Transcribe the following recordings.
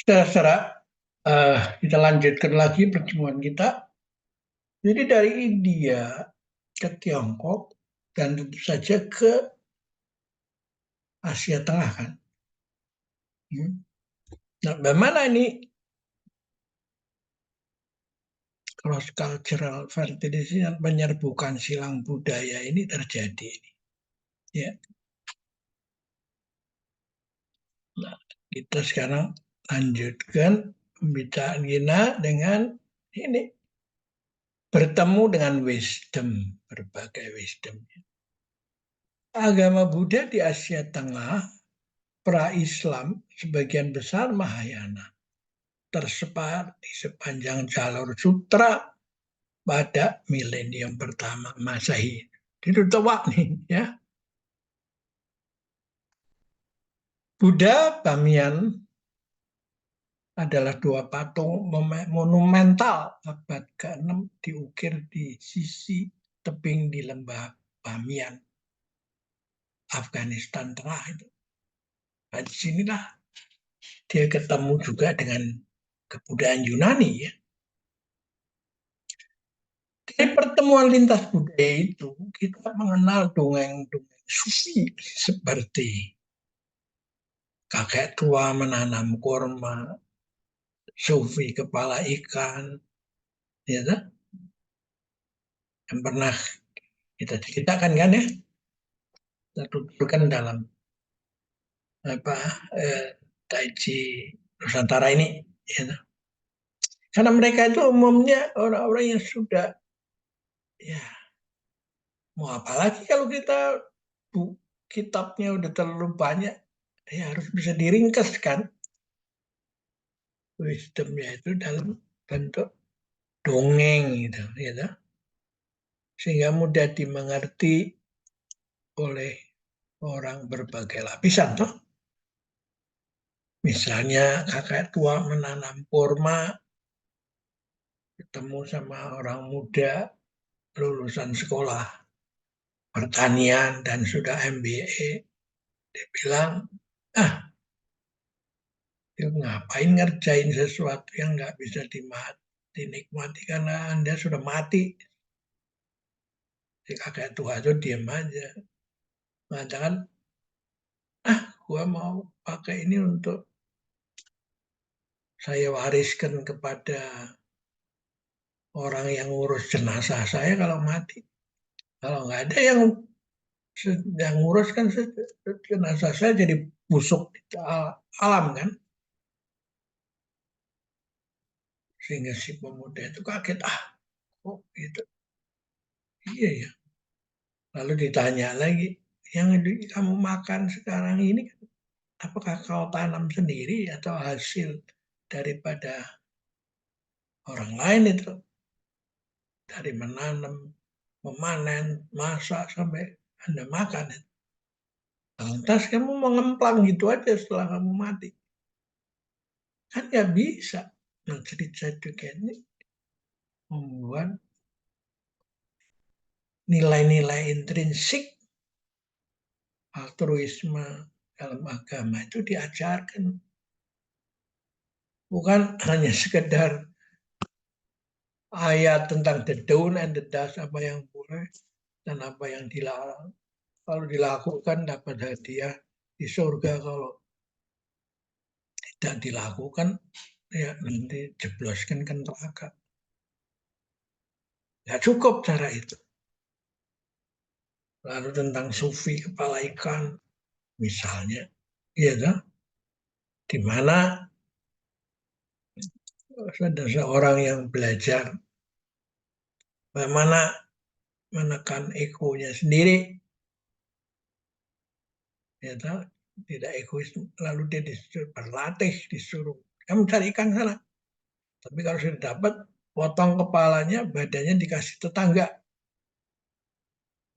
Saudara, kita lanjutkan lagi pertemuan kita. Jadi dari India ke Tiongkok dan tentu saja ke Asia Tengah kan. Nah, bagaimana ini cross cultural fertility dan penyerbukan silang budaya ini terjadi? Ya, nah, kita sekarang lanjutkan pembicaraan kita dengan ini bertemu dengan wisdom, berbagai wisdom. Agama Buddha di Asia Tengah pra-Islam sebagian besar Mahayana tersebar di sepanjang jalur sutra pada milenium pertama Masehi. Itu tua nih ya. Buddha Bamiyan adalah dua patung monumental abad ke-6 diukir di sisi tebing di lembah Bamiyan, Afghanistan Tengah itu. Nah, di sinilah dia ketemu juga dengan kebudayaan Yunani ya. Dari pertemuan lintas budaya itu, kita mengenal dongeng-dongeng sufi seperti kakek tua menanam kurma, sufi kepala ikan, ya, yang pernah kita ceritakan kan ya, kita tuturkan dalam apa Taiji Nusantara ini, ya. Karena mereka itu umumnya orang-orang yang sudah, ya, mau apa lagi kalau kita kitabnya udah terlalu banyak, ya harus bisa diringkas kan wisdomnya itu dalam bentuk dongeng gitu, gitu. Sehingga mudah dimengerti oleh orang berbagai lapisan toh. Misalnya kakek tua menanam kurma, ketemu sama orang muda lulusan sekolah pertanian dan sudah MBA, dia bilang, ngapain ngerjain sesuatu yang nggak bisa dinikmati karena Anda sudah mati. Si kakek tua itu diam aja. Mengatakan, gua mau pakai ini untuk saya wariskan kepada orang yang ngurus jenazah saya kalau mati. Kalau nggak ada yang ngurus kan jenazah saya jadi busuk di alam kan. Sehingga si pemuda itu kaget, kok gitu. Iya ya. Lalu ditanya lagi, yang kamu makan sekarang ini apakah kau tanam sendiri atau hasil daripada orang lain itu? Dari menanam, memanen, masak sampai Anda makan. Lantas kamu mau ngemplang gitu aja setelah kamu mati. Kan nggak bisa. Nah, cerita juga ini membuat nilai-nilai intrinsik altruisme dalam agama itu diajarkan. Bukan hanya sekedar ayat tentang the down and the dust, apa yang boleh dan apa yang dilarang. Kalau dilakukan dapat hadiah di surga, kalau tidak dilakukan ya nanti jebloskan ke neraka. Ya cukup cara itu. Lalu tentang sufi kepala ikan misalnya, ya kan? Di mana ada seorang yang belajar bagaimana menekan egonya sendiri, ya kan? Tidak egois, lalu dia disuruh berlatih, disuruh kamu cari ikan sana. Tapi kalau sudah dapat, potong kepalanya, badannya dikasih tetangga.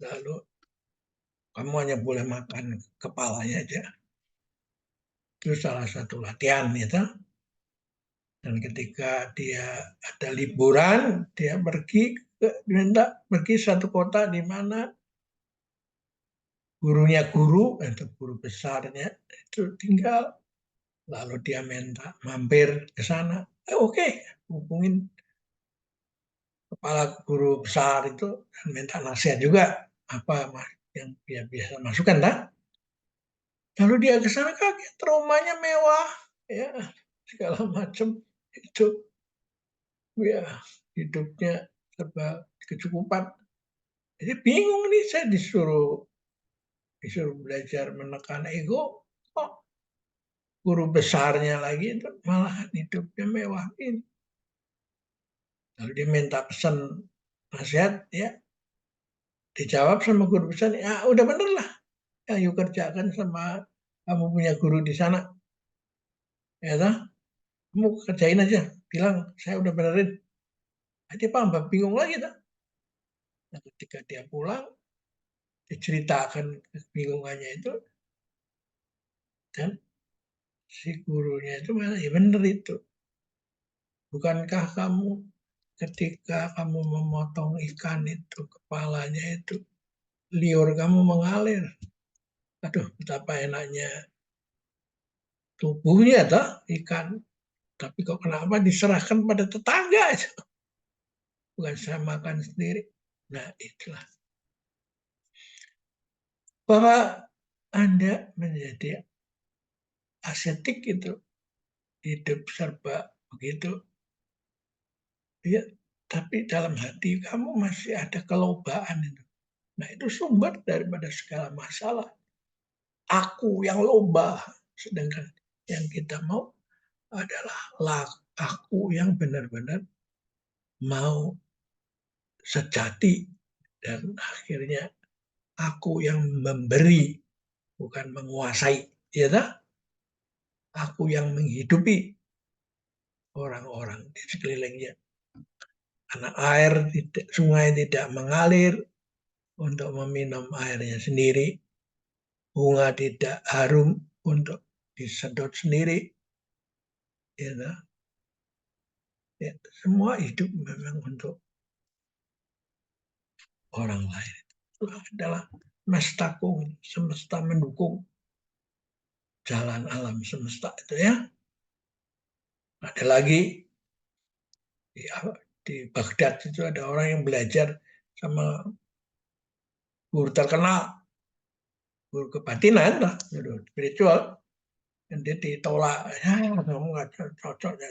Lalu kamu hanya boleh makan kepalanya aja. Itu salah satu latihan, gitu. Dan ketika dia ada liburan, dia pergi satu kota di mana gurunya guru, atau guru besarnya itu tinggal. Lalu dia minta mampir ke sana. Oke, hubungin kepala guru besar itu dan minta nasihat juga apa yang dia biasa masukkan, kan? Lalu dia ke sana kaget, rumahnya mewah, ya segala macam itu, ya hidupnya serba kecukupan. Jadi bingung nih, saya disuruh belajar menekan ego, kok guru besarnya lagi itu malah hidupnya mewah ini. Lalu dia minta pesan nasihat, ya dijawab sama guru besar, ya udah bener lah yang you kerjakan sama kamu punya guru di sana, ya toh? Kamu kerjain aja, bilang saya udah benerin. Nah, dia paham, bingung lagi tuh. Nah, ketika dia pulang, diceritakan kebingungannya itu, dan si gurunya itu malah, ya bener itu. Bukankah kamu ketika kamu memotong ikan itu, kepalanya itu, liur kamu mengalir. Aduh, betapa enaknya tubuhnya toh ikan. Tapi kok kenapa diserahkan pada tetangga itu? Bukan saya makan sendiri. Nah, itulah. Bahwa Anda menjadi ascetik itu, hidup serba begitu, ya, tapi dalam hati kamu masih ada kelobaan itu. Nah, itu sumber daripada segala masalah. Aku yang lomba, sedangkan yang kita mau adalah aku yang benar-benar mau sejati, dan akhirnya aku yang memberi, bukan menguasai, ya tak? Aku yang menghidupi orang-orang di sekelilingnya. Karena air sungai tidak mengalir untuk meminum airnya sendiri, bunga tidak harum untuk disedot sendiri, ya tak? Ya, semua hidup memang untuk orang lain. Itu adalah mestaku, semesta mendukung jalan alam semesta itu, ya. Ada lagi di Baghdad itu ada orang yang belajar sama guru terkenal, guru kebatinan lah, guru spiritual, dan dia ditolak, ya kamu nggak cocok ya,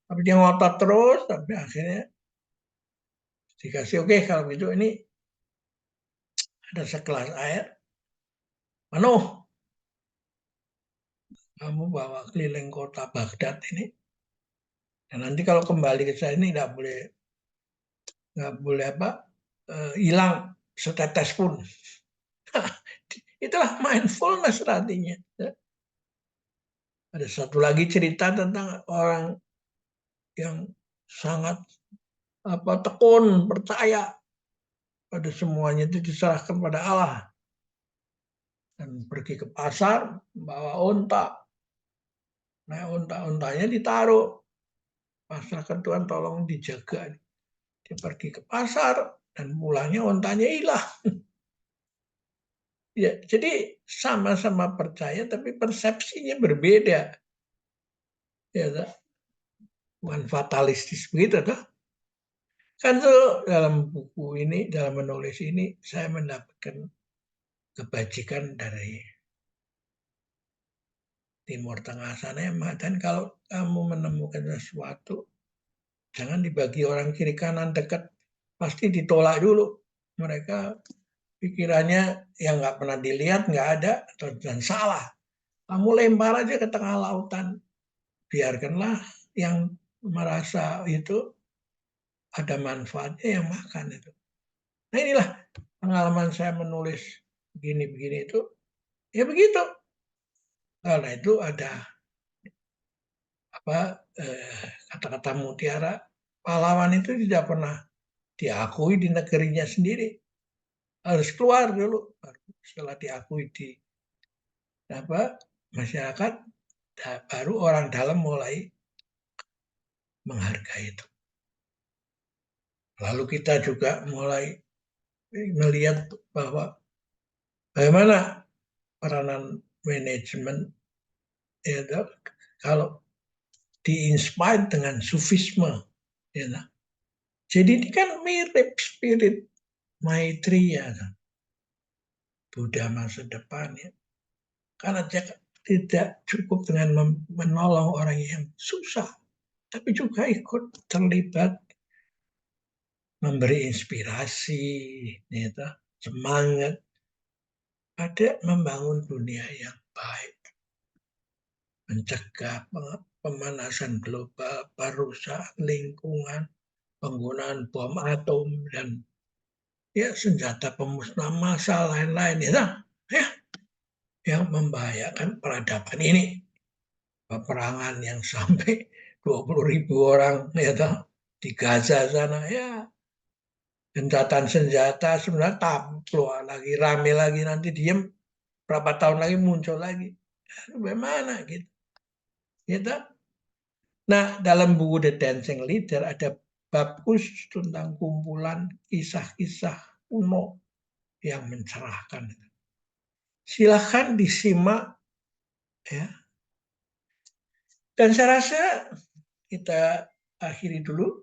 tapi dia ngotot terus sampai akhirnya dikasih, oke, kalau gitu ini ada segelas air penuh, kamu bawa keliling kota Baghdad ini, dan nanti kalau kembali ke saya ini nggak boleh apa hilang setetes pun. Itulah mindfulness artinya. Ada satu lagi cerita tentang orang yang sangat tekun, percaya pada semuanya itu diserahkan pada Allah, dan pergi ke pasar bawa unta. Nah, unta-untanya ditaruh, pasrahkan Tuhan, tolong dijaga. Dia pergi ke pasar dan pulangnya untanya hilang. Ya, jadi sama-sama percaya tapi persepsinya berbeda. Ya, bukan fatalistis begitu, toh. Kan tuh dalam buku ini, dalam menulis ini, saya mendapatkan kebajikan dari Timur Tengah sana yang mengatakan kalau kamu menemukan sesuatu, jangan dibagi orang kiri kanan dekat, pasti ditolak dulu. Mereka pikirannya yang nggak pernah dilihat, nggak ada, dan salah. Kamu lempar aja ke tengah lautan, biarkanlah yang merasa itu ada manfaatnya yang makan itu. Nah, inilah pengalaman saya menulis begini-begini itu, ya begitu. Karena itu ada kata-kata mutiara, pahlawan itu tidak pernah diakui di negerinya sendiri, harus keluar dulu, setelah diakui di masyarakat, baru orang dalam mulai menghargai itu. Lalu kita juga mulai melihat bahwa bagaimana peranan manajemen, ya, kalau di-inspire dengan Sufisme. Ya. Jadi ini kan mirip spirit Maitreya, Buddha masa depan. Ya. Karena tidak cukup dengan menolong orang yang susah, tapi juga ikut terlibat memberi inspirasi, ya, semangat pada membangun dunia yang baik, mencegah pemanasan global, perusahaan lingkungan, penggunaan bom atom dan ya senjata pemusnah massal lain-lain ya yang membahayakan peradaban ini. Peperangan yang sampai 20.000 orang ya di Gaza sana ya, gencatan senjata sebenarnya keluar lagi, rame lagi, nanti diem berapa tahun lagi muncul lagi. Bagaimana gitu? Gitu. Nah, dalam buku The Dancing Leader ada bab khusus tentang kumpulan kisah-kisah kuno yang mencerahkan. Silahkan disimak ya. Dan saya rasa kita akhiri dulu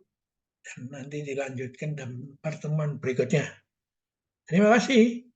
dan nanti dilanjutkan dalam pertemuan berikutnya. Terima kasih.